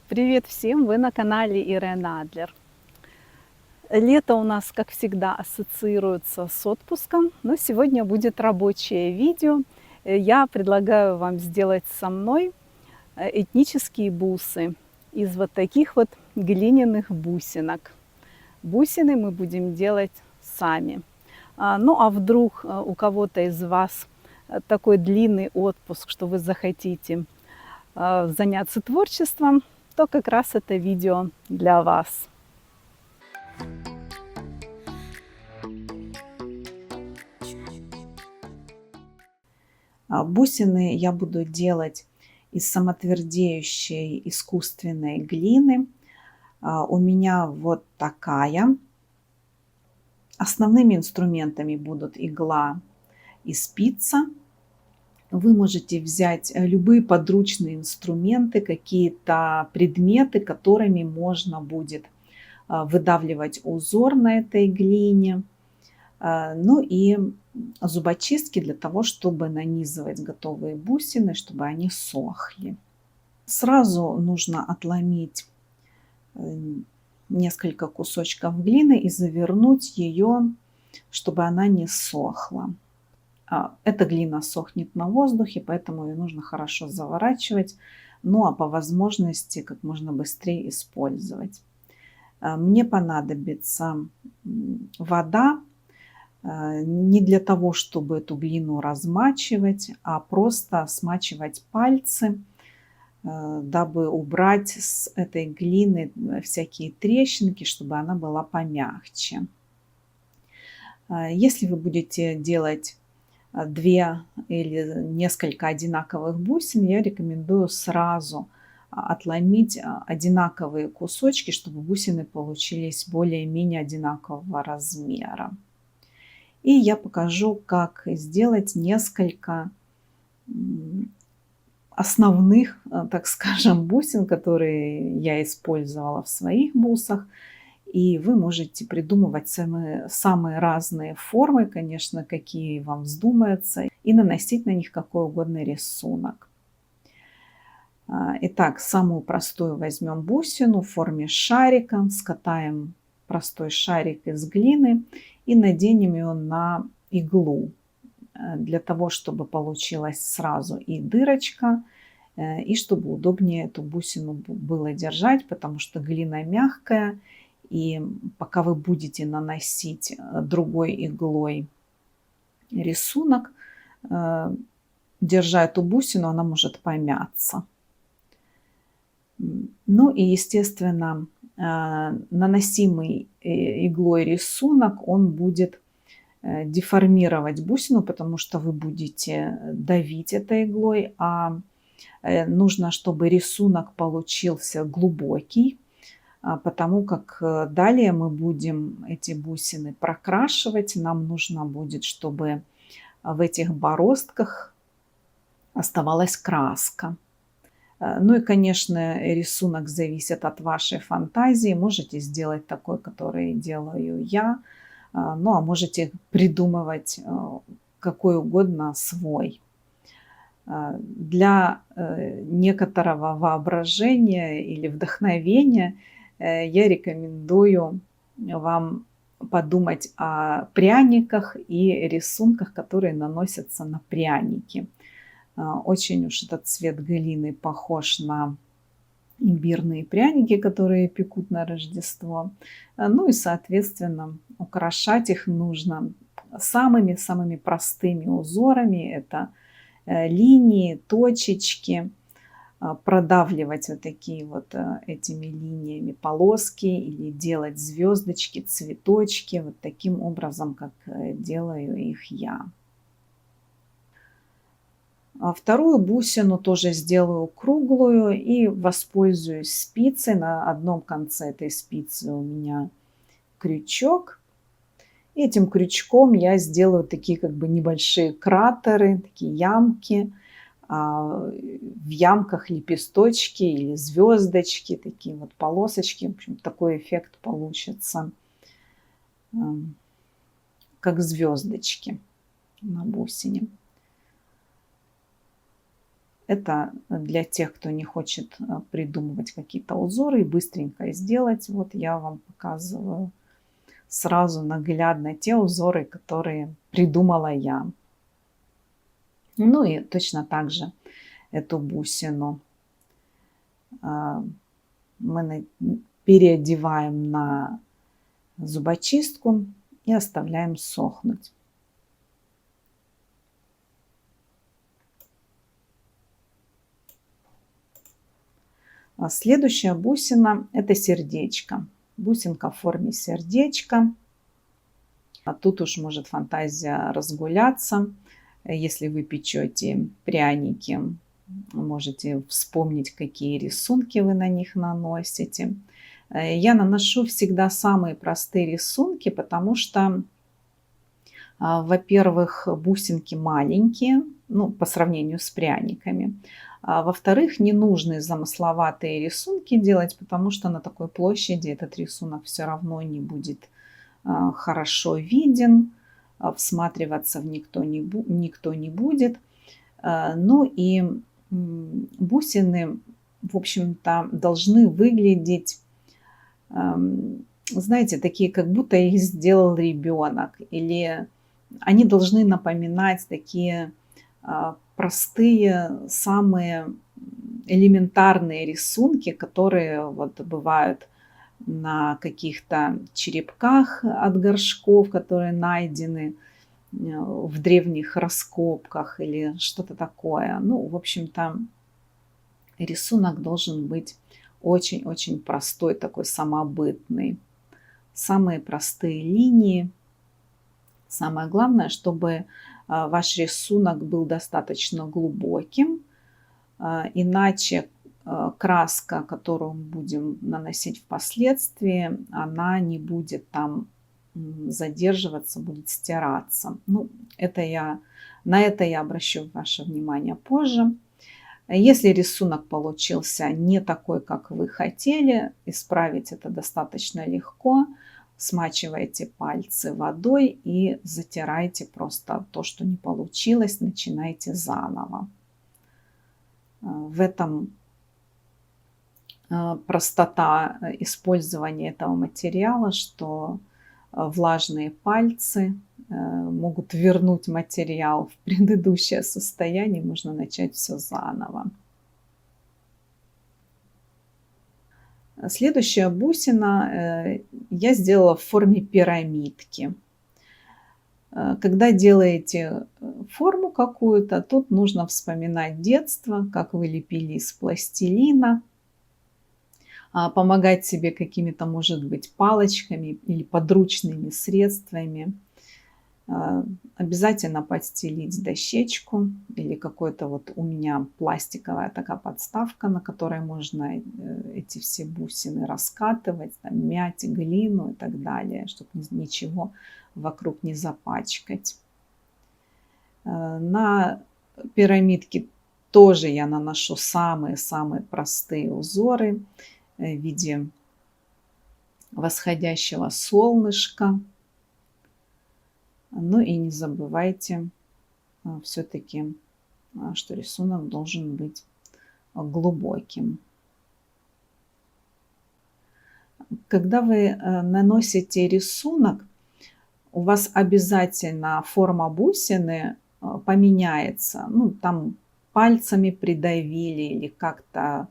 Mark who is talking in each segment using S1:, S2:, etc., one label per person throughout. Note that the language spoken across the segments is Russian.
S1: Привет всем! Вы на канале Ирена Адлер. Лето у нас, как всегда, ассоциируется с отпуском, но сегодня будет рабочее видео. Я предлагаю вам сделать со мной этнические бусы из вот таких вот глиняных бусинок. Бусины мы будем делать сами. Ну а вдруг у кого-то из вас такой длинный отпуск, что вы захотите заняться творчеством, то как раз это видео для вас. Бусины я буду делать из самотвердеющей искусственной глины. У меня вот такая. Основными инструментами будут игла и спица. Вы можете взять любые подручные инструменты, какие-то предметы, которыми можно будет выдавливать узор на этой глине. Ну и зубочистки для того, чтобы нанизывать готовые бусины, чтобы они сохли. Сразу нужно отломить несколько кусочков глины и завернуть ее, чтобы она не сохла. Эта глина сохнет на воздухе, поэтому ее нужно хорошо заворачивать, ну а по возможности как можно быстрее использовать. Мне понадобится вода, не для того, чтобы эту глину размачивать, а просто смачивать пальцы, дабы убрать с этой глины всякие трещинки, чтобы она была помягче. Если вы будете делать 2 или несколько одинаковых бусин, я рекомендую сразу отломить одинаковые кусочки, чтобы бусины получились более-менее одинакового размера. И я покажу, как сделать несколько основных, так скажем, бусин, которые я использовала в своих бусах. И вы можете придумывать самые разные формы, конечно, какие вам вздумаются, и наносить на них какой угодно рисунок. Итак, самую простую возьмем бусину в форме шарика, скатаем простой шарик из глины и наденем ее на иглу, для того, чтобы получилась сразу и дырочка, и чтобы удобнее эту бусину было держать, потому что глина мягкая, и пока вы будете наносить другой иглой рисунок, держа эту бусину, она может помяться. Ну и, естественно, наносимый иглой рисунок, он будет деформировать бусину, потому что вы будете давить этой иглой, а нужно, чтобы рисунок получился глубокий, потому как далее мы будем эти бусины прокрашивать. Нам нужно будет, чтобы в этих бороздках оставалась краска. Ну и, конечно, рисунок зависит от вашей фантазии. Можете сделать такой, который делаю я. Ну, а можете придумывать какой угодно свой. Для некоторого воображения или вдохновения я рекомендую вам подумать о пряниках и рисунках, которые наносятся на пряники. Очень уж этот цвет глины похож на имбирные пряники, которые пекут на Рождество. Ну и, соответственно, украшать их нужно самыми-самыми простыми узорами. Это линии, точечки, продавливать вот такие вот этими линиями полоски или делать звездочки, цветочки вот таким образом, как делаю их я. Вторую бусину тоже сделаю круглую и воспользуюсь спицей. На одном конце этой спицы у меня крючок. И этим крючком я сделаю такие как бы небольшие кратеры, такие ямки. В ямках лепесточки или звездочки, такие вот полосочки. В общем, такой эффект получится, как звездочки на бусине. Это для тех, кто не хочет придумывать какие-то узоры и быстренько сделать. Вот я вам показываю сразу наглядно те узоры, которые придумала я. Ну и точно так же эту бусину мы переодеваем на зубочистку и оставляем сохнуть. А следующая бусина — это сердечко. Бусинка в форме сердечка. А тут уж может фантазия разгуляться. Если вы печете пряники, можете вспомнить, какие рисунки вы на них наносите. Я наношу всегда самые простые рисунки, потому что, во-первых, бусинки маленькие, ну, по сравнению с пряниками. Во-вторых, не нужны замысловатые рисунки делать, потому что на такой площади этот рисунок все равно не будет хорошо виден, всматриваться в никто не будет. Ну и бусины, в общем-то, должны выглядеть, знаете, такие, как будто их сделал ребенок. Или они должны напоминать такие простые, самые элементарные рисунки, которые вот бывают на каких-то черепках от горшков, которые найдены в древних раскопках или что-то такое. Ну, в общем-то, рисунок должен быть очень-очень простой, такой самобытный. Самые простые линии. Самое главное, чтобы ваш рисунок был достаточно глубоким, иначе краска, которую мы будем наносить впоследствии, она не будет там задерживаться, будет стираться. Ну, на это я обращу ваше внимание позже. Если рисунок получился не такой, как вы хотели, исправить это достаточно легко. Смачивайте пальцы водой и затирайте просто то, что не получилось, начинайте заново. В этом простота использования этого материала, что влажные пальцы могут вернуть материал в предыдущее состояние, можно начать все заново. Следующая бусина я сделала в форме пирамидки. Когда делаете форму какую-то, тут нужно вспоминать детство, как вы лепили из пластилина, помогать себе какими-то, может быть, палочками или подручными средствами. Обязательно подстелить дощечку или какой-то вот у меня пластиковая такая подставка, на которой можно эти все бусины раскатывать, там, мять глину и так далее, чтобы ничего вокруг не запачкать. На пирамидке тоже я наношу самые-самые простые узоры в виде восходящего солнышка. Ну и не забывайте все-таки, что рисунок должен быть глубоким. Когда вы наносите рисунок, у вас обязательно форма бусины поменяется. Ну, там пальцами придавили или как-то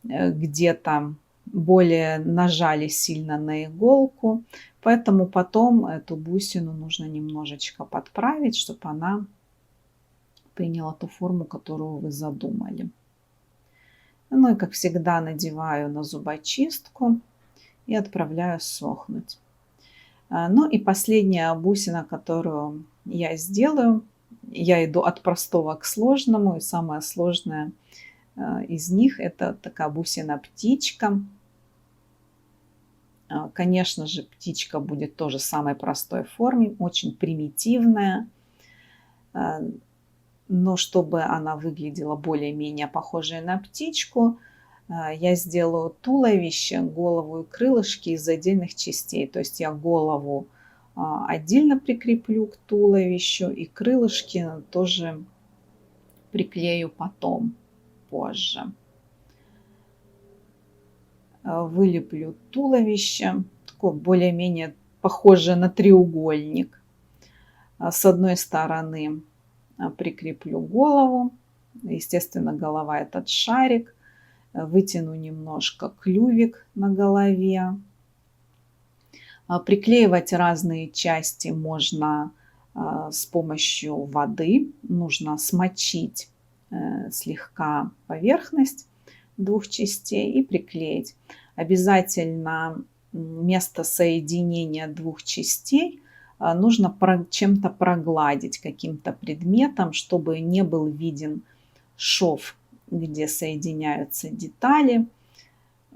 S1: где-то более нажали сильно на иголку. Поэтому потом эту бусину нужно немножечко подправить, чтобы она приняла ту форму, которую вы задумали. Ну и, как всегда, надеваю на зубочистку и отправляю сохнуть. Ну и последняя бусина, которую я сделаю, я иду от простого к сложному, и самое сложное из них — это такая бусина-птичка. Конечно же, птичка будет тоже самой простой форме, очень примитивная. Но чтобы она выглядела более-менее похожей на птичку, я сделаю туловище, голову и крылышки из отдельных частей. То есть я голову отдельно прикреплю к туловищу и крылышки тоже приклею потом, позже. Вылеплю туловище, такое более-менее похожее на треугольник. С одной стороны прикреплю голову, естественно, голова этот шарик, вытяну немножко клювик на голове. Приклеивать разные части можно с помощью воды. Нужно смочить слегка поверхность двух частей и приклеить. Обязательно место соединения двух частей нужно чем-то прогладить, каким-то предметом, чтобы не был виден шов, где соединяются детали.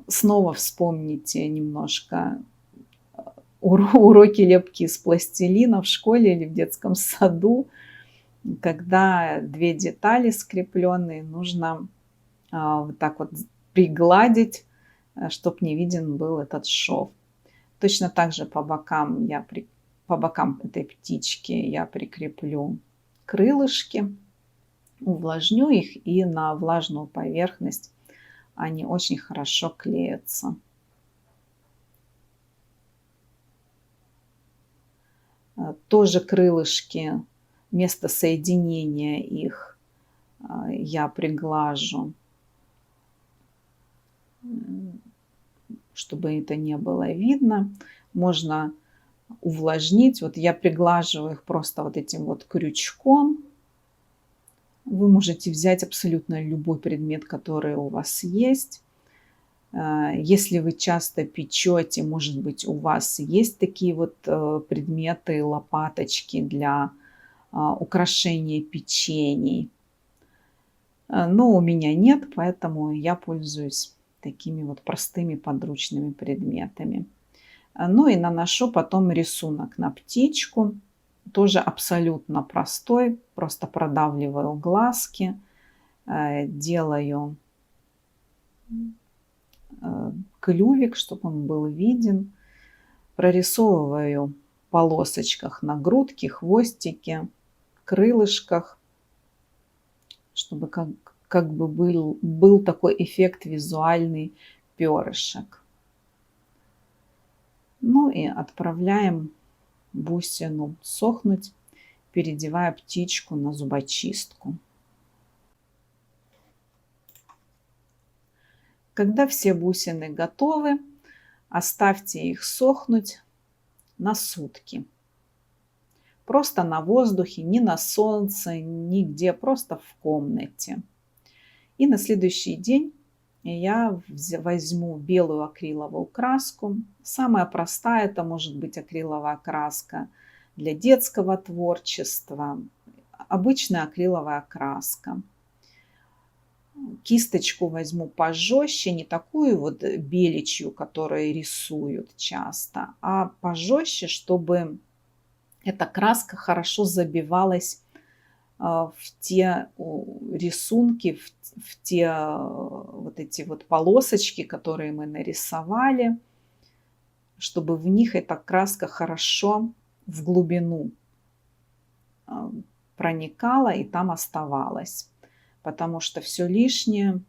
S1: Снова вспомните немножко уроки лепки из пластилина в школе или в детском саду, когда две детали скрепленные, нужно вот так вот пригладить, чтобы не виден был этот шов. Точно так же по бокам этой птички я прикреплю крылышки, увлажню их, и на влажную поверхность они очень хорошо клеятся. Тоже крылышки, место соединения их я приглажу, чтобы это не было видно. Можно увлажнить. Вот я приглаживаю их просто вот этим вот крючком. Вы можете взять абсолютно любой предмет, который у вас есть. Если вы часто печете, может быть, у вас есть такие вот предметы, лопаточки для украшения печений. Но у меня нет, поэтому я пользуюсь такими вот простыми подручными предметами. Ну и наношу потом рисунок на птичку. Тоже абсолютно простой. Просто продавливаю глазки, делаю клювик, чтобы он был виден. Прорисовываю в полосочках на грудке, хвостике, крылышках, чтобы как бы был такой эффект визуальный перышек. Ну и отправляем бусину сохнуть, переодевая птичку на зубочистку. Когда все бусины готовы, оставьте их сохнуть на сутки. Просто на воздухе, не на солнце, нигде, просто в комнате. И на следующий день я возьму белую акриловую краску. Самая простая, это может быть акриловая краска для детского творчества. Обычная акриловая краска. Кисточку возьму пожестче, не такую вот беличью, которую рисуют часто, а пожестче, чтобы эта краска хорошо забивалась в те рисунки, в те вот эти вот полосочки, которые мы нарисовали, чтобы в них эта краска хорошо в глубину проникала и там оставалась. Потому что все лишнее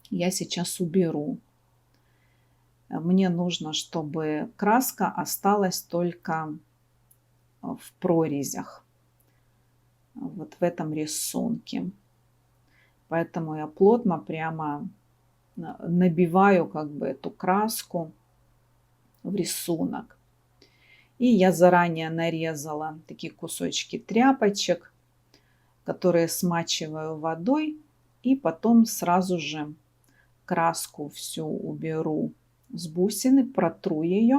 S1: я сейчас уберу. Мне нужно, чтобы краска осталась только в прорезях, вот в этом рисунке. Поэтому я плотно прямо набиваю как бы эту краску в рисунок. И я заранее нарезала такие кусочки тряпочек, которые смачиваю водой, и потом сразу же краску всю уберу с бусины, протру ее,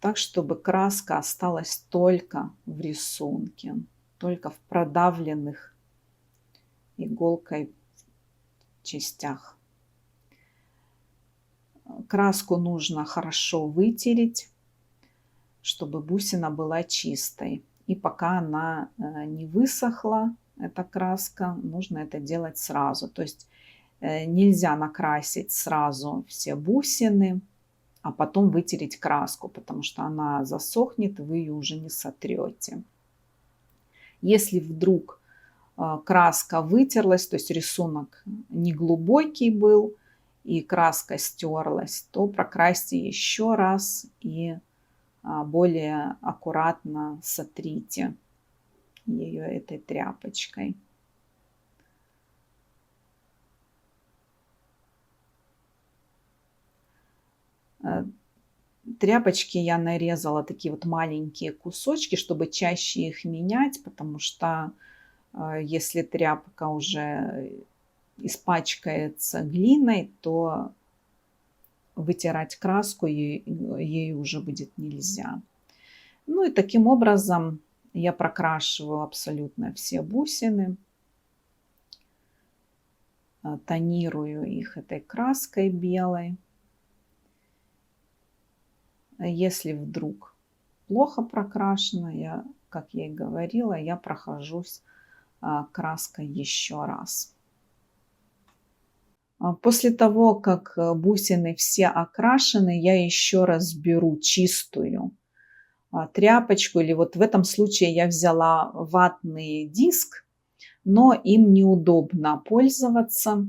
S1: так, чтобы краска осталась только в рисунке, только в продавленных иголкой частях. Краску нужно хорошо вытереть, чтобы бусина была чистой. И пока она не высохла, эта краска, нужно это делать сразу. То есть нельзя накрасить сразу все бусины, а потом вытереть краску, потому что она засохнет, вы ее уже не сотрете. Если вдруг краска вытерлась, то есть рисунок не глубокий был, и краска стерлась, то прокрасьте еще раз и более аккуратно сотрите ее этой тряпочкой. Тряпочки я нарезала такие вот маленькие кусочки, чтобы чаще их менять, потому что если тряпка уже испачкается глиной, то вытирать краску ей уже будет нельзя. Ну и таким образом я прокрашиваю абсолютно все бусины, тонирую их этой краской белой. Если вдруг плохо прокрашено, как я и говорила, я прохожусь краской еще раз. После того, как бусины все окрашены, я еще раз беру чистую тряпочку, или вот в этом случае я взяла ватный диск, но им неудобно пользоваться,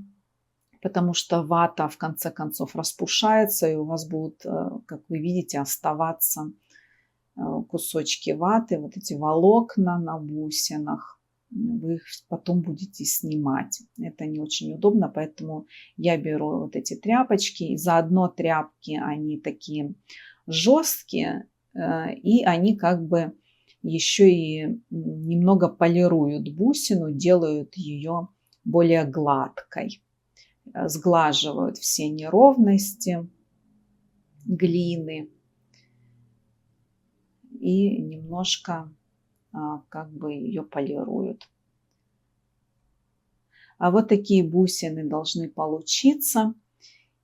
S1: потому что вата в конце концов распушается, и у вас будут, как вы видите, оставаться кусочки ваты, вот эти волокна на бусинах. Вы их потом будете снимать. Это не очень удобно, поэтому я беру вот эти тряпочки. И заодно тряпки, они такие жесткие, и они как бы еще и немного полируют бусину, делают ее более гладкой, сглаживают все неровности глины и немножко как бы ее полируют. А вот такие бусины должны получиться.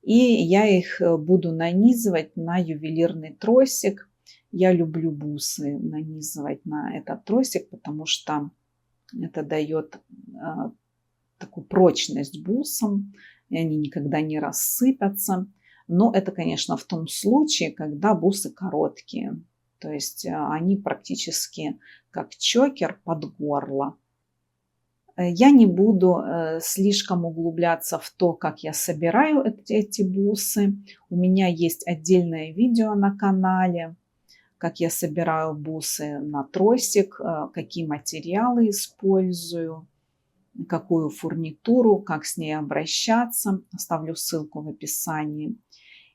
S1: И я их буду нанизывать на ювелирный тросик. Я люблю бусы нанизывать на этот тросик, потому что это дает такую прочность бусам, и они никогда не рассыпятся. Но это, конечно, в том случае, когда бусы короткие. То есть они практически как чокер под горло. Я не буду слишком углубляться в то, как я собираю эти бусы. У меня есть отдельное видео на канале, как я собираю бусы на тросик, какие материалы использую, какую фурнитуру, как с ней обращаться. Оставлю ссылку в описании.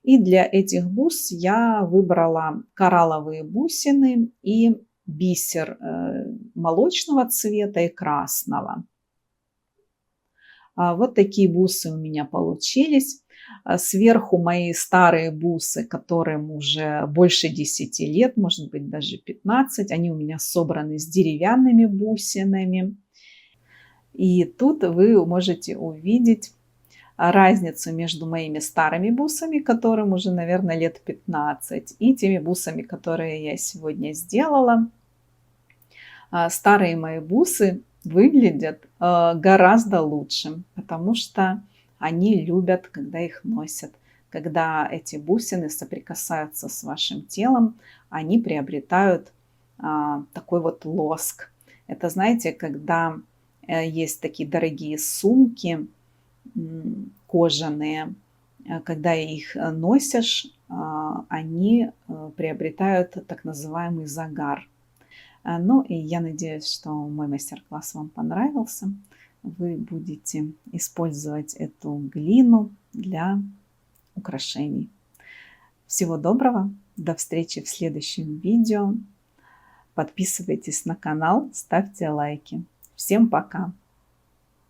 S1: И для этих бус я выбрала коралловые бусины и бисер молочного цвета и красного. Вот такие бусы у меня получились. Сверху мои старые бусы, которым уже больше 10 лет, может быть даже 15. Они у меня собраны с деревянными бусинами. И тут вы можете увидеть разницу между моими старыми бусами, которым уже, наверное, лет 15, и теми бусами, которые я сегодня сделала. Старые мои бусы выглядят гораздо лучше, потому что они любят, когда их носят. Когда эти бусины соприкасаются с вашим телом, они приобретают такой вот лоск. Это, знаете, когда есть такие дорогие сумки, кожаные, когда их носишь, они приобретают так называемый загар. Ну и я надеюсь, что мой мастер-класс вам понравился. Вы будете использовать эту глину для украшений. Всего доброго, до встречи в следующем видео. Подписывайтесь на канал, ставьте лайки. Всем пока!